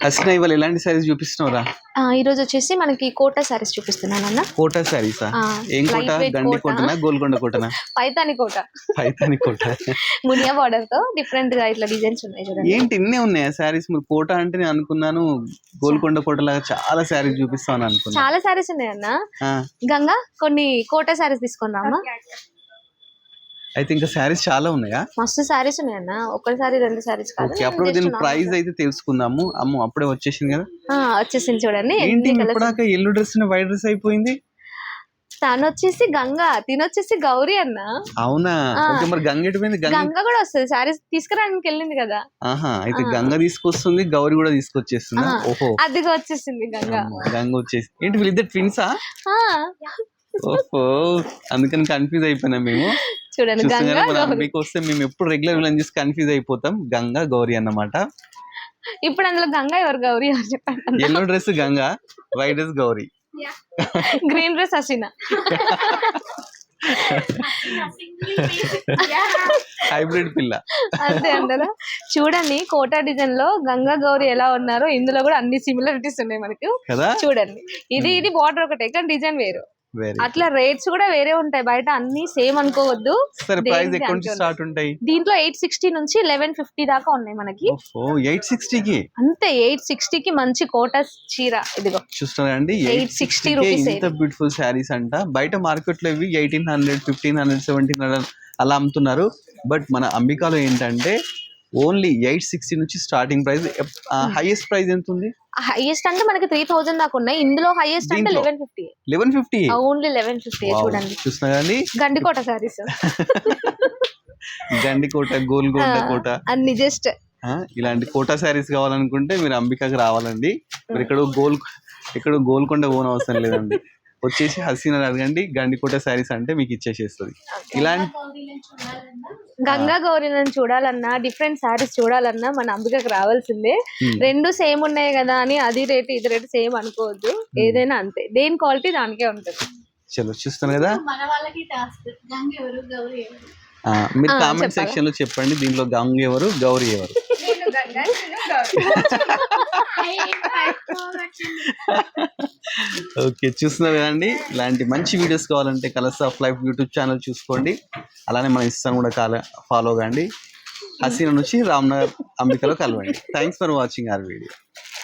హసీనా ఇవాళ ఎలాంటి సారీస్ చూపిస్తున్నావురా? ఈ రోజు వచ్చేసి మనకి కోటా సారీస్ చూపిస్తున్నాను అన్న. కోటా సారీసా? ఏం కోట? గండి కోటనా, గోల్కొండ కోటనా? పైతాని కోట. పైతాని కోట. మునియా బార్డర్ తో డిఫరెంట్ గా ఇట్లా డిజైన్స్ ఉన్నాయి చూడండి. ఏంటి ఇన్నే ఉన్నాయా సారీస్? మీరు కోట అంటే నేను అనుకున్నాను గోల్కొండ కోట లాగా చాలా సారీస్ చూపిస్తాను అనుకున్నాను. చాలా సారీస్ ఉన్నాయి అన్న. గంగా కొన్ని కోటా సారీస్ తీసుకున్నామా? అయితే ఇంకా సారీస్ చాలా ఉన్నాయా? మస్తు సారీస్ ఉన్నాయి అన్న. ఒకసారి రెండు సారీస్ కాదు. అప్పుడు దీని ప్రైస్ అయితే తెలుసుకుందాము. అమ్మ అప్పుడే వచ్చేసింది కదా. వచ్చేసింది చూడండి. ఏంటి ఇప్పటిదాకా ఎల్లో డ్రెస్ వైట్ డ్రెస్ అయిపోయింది? తను వచ్చేసి గంగా, తినొచ్చేసి గౌరీ అన్న. అవునా? మరి గంగ ఎటుపోయింది? గంగ కూడా వస్తుంది సారీస్ తీసుకురావడానికి వెళ్ళింది కదా. అయితే గంగ తీసుకొస్తుంది, గౌరీ కూడా తీసుకొచ్చేస్తుంది. ఓహో, అదిగా వచ్చేసింది గంగ. గంగ వచ్చేసి. ఏంటి వీళ్ళిద్దరు ట్విన్సా? ఓహో, అందుకని కన్ఫ్యూజ్ అయిపోయినా మేము. చూడండి మీకు వస్తే మేము ఎప్పుడు రెగ్యులర్ విలన్ చేసి కన్ఫ్యూజ్ అయిపోతాం. గంగా గౌరీ అన్నమాట. ఇప్పుడు అందులో గంగా ఎవరు గౌరీ అని చెప్పండి. Yellow dress Ganga, white dress Gauri, green dress Haseena. Hybrid పిల్ల అంతే అంటారా? చూడండి కోటా డిజైన్ లో గంగా గౌరీ ఎలా ఉన్నారో ఇందులో కూడా అన్ని సిమిలారిటీస్ ఉన్నాయి మనకు కదా. చూడండి ఇది బార్డర్ ఒకటే కానీ డిజైన్ వేరు. అట్లా రేట్స్ కూడా వేరే ఉంటాయి. బయట అన్ని సేమ్ అనుకోవద్దు. దీంట్లో 860 నుంచి 1150 దాకా ఉన్నాయి మనకి. 860 కి అంతే. 860 కి మంచి కోటా చీర ఇదిగో చూస్తున్నారండి. 860 రూపీస్. ఎంత బ్యూటిఫుల్ శారీస్ అంట. బయట మార్కెట్ లో ఇవి 1800, 1500, 1700 అలా అమ్ముతున్నారు. బట్ మన అంబికాలో ఏంటంటే ఓన్లీ 860 నుంచి స్టార్టింగ్ ప్రైస్. హైయెస్ట్ ప్రైస్ ఎంత ఉంది? హైయెస్ట్ అంటే మనకి 3000 దాకా ఉన్నాయి. ఇందులో హైయెస్ట్ అంటే 1150. ఓన్లీ 1150. చూడండి చూస్తున్నారండి. గండికోట సారీస్. గండికోట, గోల్కొండ కోట అన్ని జస్ట్ ఇలాంటి కోటా సారీస్ కావాలనుకుంటే మీరు అంబికాకి రావాలండి. మీరు ఇక్కడ గోల్కొండ ఓన్ అవసరం లేదండి. వచ్చేసి హసీనా అడగండి, గండికోట సారీస్ అంటే మీకు ఇచ్చేసేస్తుంది. ఇలాంటి గంగా గౌరీలను చూడాలన్నా, డిఫరెంట్ సారీస్ చూడాలన్నా మన అంబికకు రావాల్సిందే. రెండు సేమ్ ఉన్నాయి కదా అని అది రేటు ఇది రేటు సేమ్ అనుకోవద్దు. ఏదైనా అంతే, దేని క్వాలిటీ దానికే ఉంటుంది. చలో చూస్తాను కదా. మీరు కామెంట్ సెక్షన్ లో చెప్పండి దీంట్లో గంగ ఎవరు, గౌరీ ఎవరు. ఓకే, చూస్తున్నారు కదండి. ఇలాంటి మంచి వీడియోస్ కావాలంటే colours of life YouTube channel చూసుకోండి. అలానే మన ఇన్స్టాను కూడా ఫాలో కండి. హసీనా నుంచి రామ్నగర్ అంబికలో కలవండి. Thanks for watching our video.